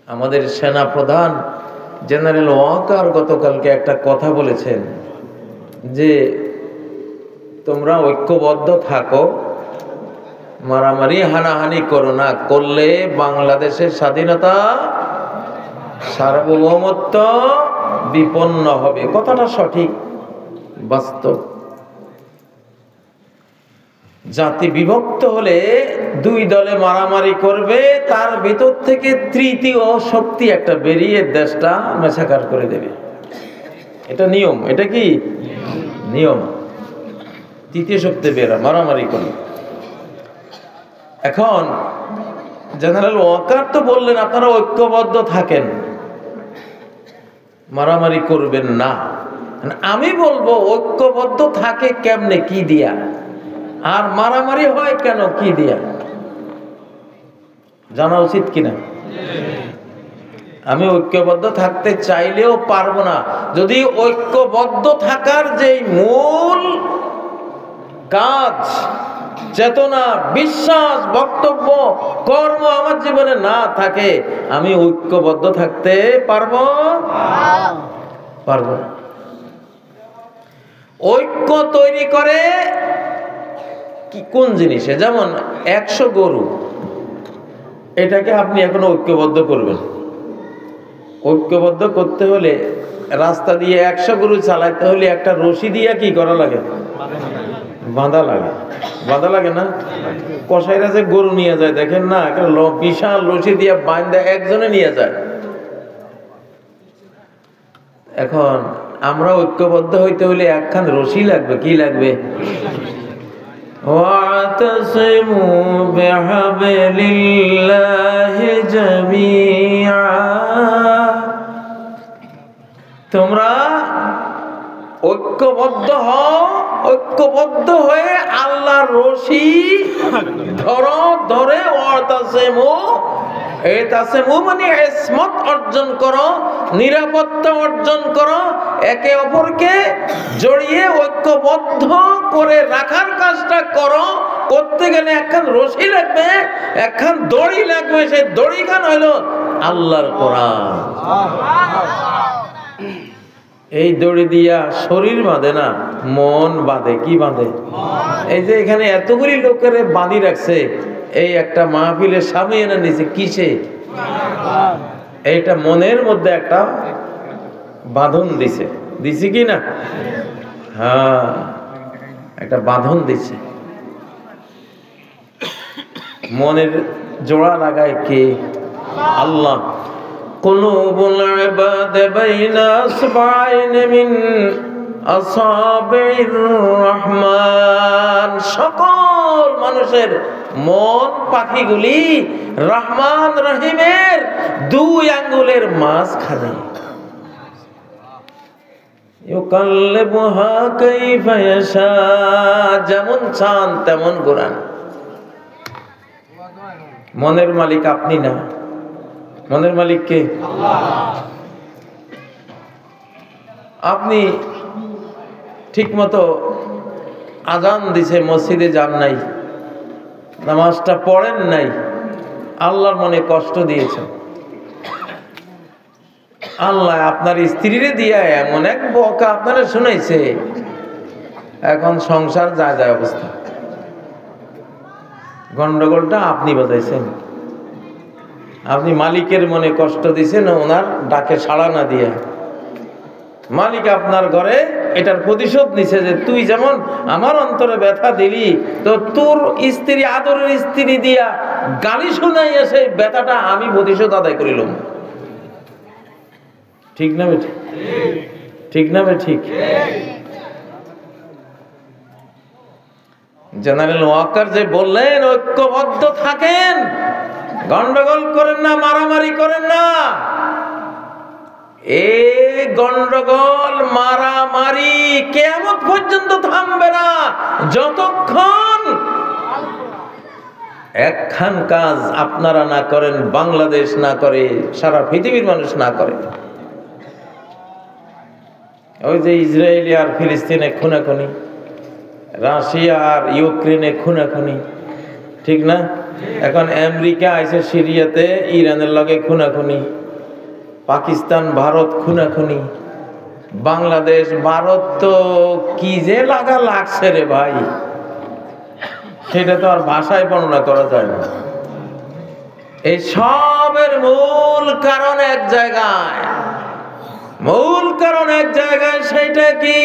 আমাদের সেনা প্রধান জেনারেল ওয়াকার গতকালকে একটা কথা বলেছেন যে তোমরা ঐক্যবদ্ধ থাকো, মারামারি হানাহানি করো না, করলে বাংলাদেশের স্বাধীনতা সার্বভৌমত্ব বিপন্ন হবে। কথাটা সঠিক, বাস্তব। জাতি বিভক্ত হলে দুই দলে মারামারি করবে, তার ভিতর থেকে তৃতীয় শক্তি একটা বেরিয়ে দেশটা মেছাকার করে দেবে। এটা নিয়ম। এটা কি নিয়ম? তৃতীয় শক্তি বেরা মারামারি করে। এখন জেনারেল ওয়াকার তো বললেন আপনারা ঐক্যবদ্ধ থাকেন, মারামারি করবেন না। আমি বলবো ঐক্যবদ্ধ থাকে কেমনে, কি দিয়া? আর মারামারি হয় কেন, কি দিয়া? জানা উচিত কিনা? আমি ঐক্যবদ্ধ থাকতে চাইলেও পারবো না যদি ঐক্যবদ্ধ থাকার যে মূল কাজ, চেতনা, বিশ্বাস, বক্তব্য, কর্ম আমার জীবনে না থাকে। আমি ঐক্যবদ্ধ থাকতে পারবো না। ঐক্য তৈরি করে কি কোন জিনিসে? যেমন 100 গরু, এটাকে আপনি এখন ঐক্যবদ্ধ করবেন। ঐক্যবদ্ধ করতে হলে রাস্তা দিয়ে 100 গরু চালাইতে হলে একটা রশি দিয়ে কি করা লাগে? বাঁধা লাগে। বাঁধা লাগে না? কসাইরা যে গরু নিয়ে যায় দেখেন না, একটা বিশাল রশি দিয়ে বাঁধা একজনে নিয়ে যায়। এখন আমরা ঐক্যবদ্ধ হইতে হলে একখান রশি লাগবে। কি লাগবে? ওয়াতাসিমু বিহাবলিল্লাহি জামিআ। তোমরা ঐক্যবদ্ধ হও, ঐক্যবদ্ধ হয়ে আল্লাহর রশি ধরে ওয়াতাসিমু, তাসিমু মানে ইসমত অর্জন করো, নিরাপত্তা অর্জন করো, একে অপরকে জড়িয়ে ঐক্যবদ্ধ করে রাখার কাজটা করো। করতে গেলে একখান রশি লাগবে, একখান দড়ি লাগবে। সেই দড়িখান হলো আল্লাহর কোরআন। এই দড়ি দিয়া শরীর বাঁধে না, মন বাঁধে। কি বাঁধে? এই যে এখানে এতগুলি লোকের বাঁধি রাখছে, এই একটা মাহফিলের সামনে এনে নিছে কিসে? এইটা মনের মধ্যে একটা বাঁধন দিছে কি না? হ্যাঁ, একটা বাঁধন দিছে। মনের জোড়া লাগায় কে? আল্লাহ। কুলুবুল ইবাদ বাইনা আসবাইন মিন আসাবির রহমান। সকল মানুষের মন পাখিগুলি রহমান রহিমের 2 আঙ্গুলের মাঝখানে। ইউকাল্লিবুহা কাইফা ইয়াশা, যেমন চান তেমন ঘোরান। মনের মালিক আপনি না, মনের মালিক কে? আল্লাহ। আপনি ঠিক মতো আজান দিছে, মসজিদে যান নাই, নামাজটা পড়েন নাই, আল্লাহর মনে কষ্ট দিয়েছেন। আল্লাহ আপনার স্ত্রীরে দিয়া এমন এক বকা আপনারা শুনাইছে, এখন সংসার যায় অবস্থা। গন্ডগোলটা আপনি বাজাইছেন। আপনি মালিকের মনে কষ্ট দিয়েছেন, ওনার ডাকে সাড়া না দিয়া। মালিক আপনার ঘরে এটার প্রতিশোধ নিছে যে তুই যেমন আমার অন্তরে ব্যথা দিলি, তো তোর স্ত্রী, আদরের স্ত্রী দিয়া গালি শুনাইয়া সেই ব্যথাটা আমি প্রতিশোধ আদায় করিলাম। ঠিক না বেঠিক? ঠিক না বেঠিক? জেনারেল ওয়াকার যে বললেন ঐক্যবদ্ধ থাকেন, গন্ডগোল করেন না, মারামারি করেন না। এই গন্ডগোল মারামারি কিয়ামত পর্যন্ত থামবে না, যতক্ষণ একখান কাজ আপনারা না করেন, বাংলাদেশ না করে, সারা পৃথিবীর মানুষ না করে। ওই যে ইসরায়েল আর ফিলিস্তিনে খুনাখুনি, রাশিয়া আর ইউক্রেনে খুনাখুনি, ঠিক না? এখন আমেরিকা আইছে সিরিয়াতে, ইরানের লগে খুনাখুনি, পাকিস্তান ভারত খুনাখুনি, বাংলাদেশ ভারত তো কি যে লাগছে রে ভাই, সেটা তো আর ভাষায় বর্ণনা করা যায় না। এই সবের মূল কারণ এক জায়গায়, সেটা কি?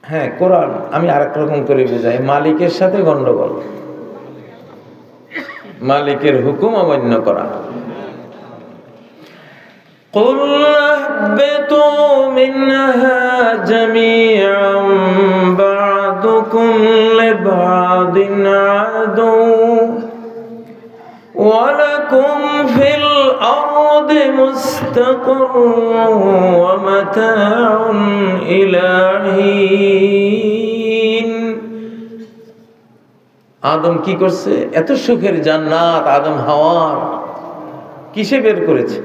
হ্যাঁ, কোরআন। আমি আরেক রকম করে বুঝাই, মালিকের সাথে গন্ডগোল, মালিকের হুকুম অমান্য করা। قُلْ اهْبِطُوا مِنْهَا جَمِيعًا بَعْضُكُمْ لِبَعْضٍ عَدُوٌّ وَلَكُمْ فِي الْأَرْضِ مُسْتَقَرٌّ وَمَتَاعٌ إِلَى حِينٍ। আদম কি করছে? এত সুখের জান্নাত আদম হাওয়ার কিসে বের করেছে?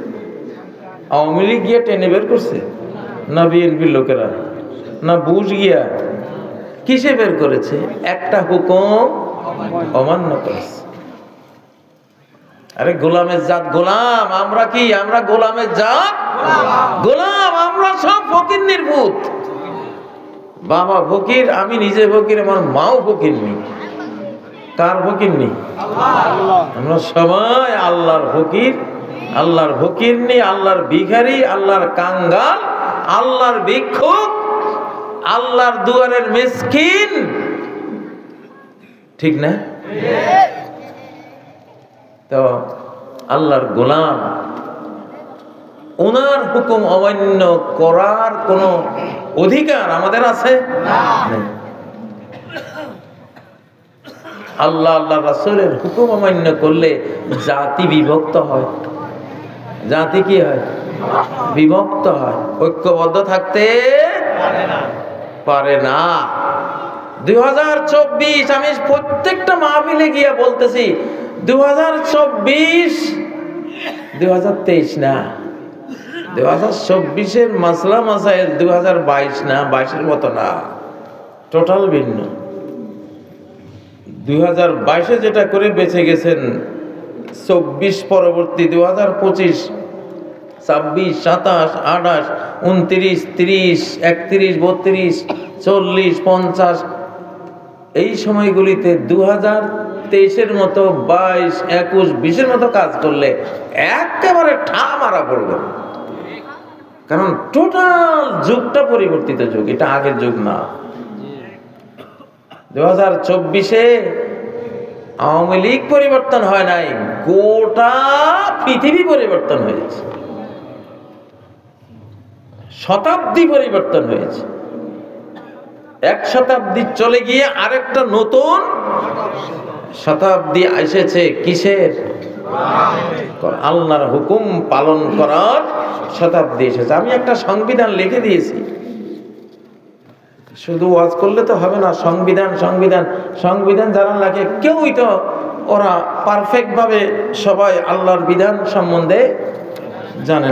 আওয়ামী লীগ গিয়া টেনে বের করছে? না বিএনপির লোকেরা? না বুশ গিয়া? কিসে বের করেছে? একটা হুকুম অমান্য করেছে। আরে গোলামের জাত গোলাম, আমরা কি? আমরা গোলামের জাত গোলাম, আমরা সব ফকির নির্ভূত। বাবা ফকির, আমি নিজে ফকির, আমার মাও ফকির নি। কার ফকির নি? আমরা সবাই আল্লাহর ফকির, আল্লাহর ফকির নি, আল্লাহর ভিখারি, আল্লাহর কাঙ্গাল, আল্লাহর ভিক্ষুক, আল্লাহর দুয়ারের মিসকিন। ঠিক না? তো আল্লাহর গোলাম, ওনার হুকুম অমান্য করার কোন অধিকার আমাদের আছে? আল্লাহ আল্লাহ রাসূলের হুকুম অমান্য করলে জাতি বিভক্ত হয়। জাতি কি হয়? বিভক্ত হয়, ঐক্যবদ্ধ থাকতে পারে না। 2024 আমি প্রত্যেকটা মাহফিলে গিয়া বলতেছি, 2024 2023 না, 2024-এর মাসলা মাসাইল 2022 না, 22-এর মতো না, টোটাল ভিন্ন। 2022-এ যেটা করে বেঁচে গেছেন, 24 পরবর্তী 2025, 26, 27, 28, 29, 30, 31, 32, 40, 50 এই সময়গুলিতে 2023-এর মতো 22, 21, 20-এর মতো কাজ করলে একেবারে ঠা মারা পড়বে। কারণ টোটাল যুগটা পরিবর্তিত যুগ, এটা আগের যুগ না। 2024-এ আওয়ামী লীগ পরিবর্তন হয় নাই, গোটা পৃথিবী পরিবর্তন হয়েছে, শতাব্দী পরিবর্তন হয়েছে। এক শতাব্দী চলে গিয়ে আরেকটা নতুন শতাব্দী এসেছে। কিসের? আল্লাহর হুকুম পালন করার শতাব্দী এসেছে। আমি একটা সংবিধান লিখে দিয়েছি, শুধু ওয়াজ করলে তো হবে না। সংবিধান সংবিধান সংবিধান যারা লাগে, কেউই তো ওরা পারফেক্ট ভাবে সবাই আল্লাহর বিধান সম্বন্ধে জানে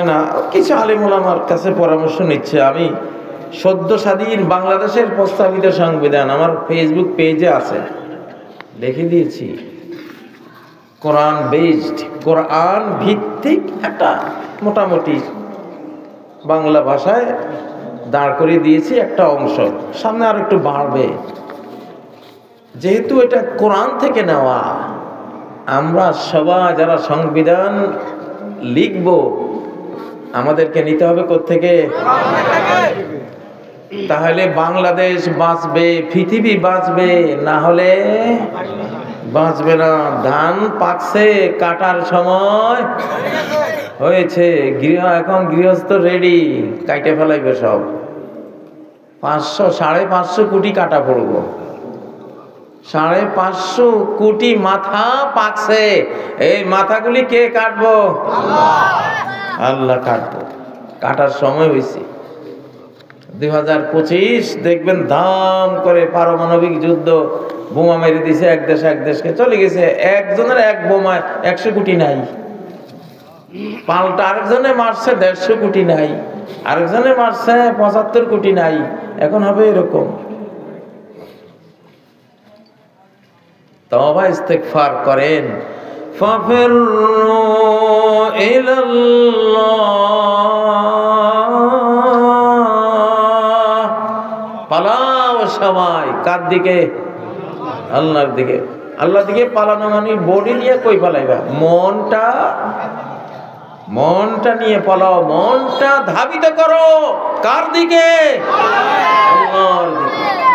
না। কিছু আলেম ওলামার কাছে পরামর্শ নিচ্ছে। আমি সদ্য স্বাধীন বাংলাদেশের প্রস্তাবিত সংবিধান আমার ফেসবুক পেজে আছে, লিখে দিয়েছি। কোরআন বেসড, কোরআন ভিত্তিক একটা মোটামুটি বাংলা ভাষায় দাঁড় করিয়ে দিয়েছি একটা অংশ, সামনে আর একটু বাড়বে। যেহেতু এটা কোরআন থেকে নেওয়া, আমরা সবাই যারা সংবিধান লিখব আমাদেরকে নিতে হবে কোত্থেকে? তাহলে বাংলাদেশ বাঁচবে, পৃথিবী বাঁচবে, না হলে বাঁচবে না। ধান পাকছে, কাটার সময় হয়েছে, এখন গৃহস্থ রেডি, কাইটে ফেলাইবে সব। 500-550 কোটি কাটা পড়ব, 550 কোটি মাথা পাকছে। এই মাথাগুলি কে কাটবো? আল্লাহ কাটবো। কাটার সময় হয়েছে। 2025 দেখবেন দাম করে পারমাণবিক যুদ্ধ, বোমা মেরে দিছে এক দেশকে, চলে গেছে। একজনের এক বোমায় 100 কোটি নাই, পাল্টা আরেকজনে মারছে 150 কোটি নাই, আরেকজনে মারছে 75 কোটি নাই। এখন হবে এরকম। তওবা ইস্তেগফার করেন। ফাফিরু ইলাল্লাহ, পালাও সবাই কার দিকে? আল্লাহর দিকে। আল্লাহর দিকে পালানো মানে বডি নিয়ে কই পালাইবা, মনটা নিয়ে পালাও, মনটা ধাবিত করো কার দিকে? আল্লাহর দিকে।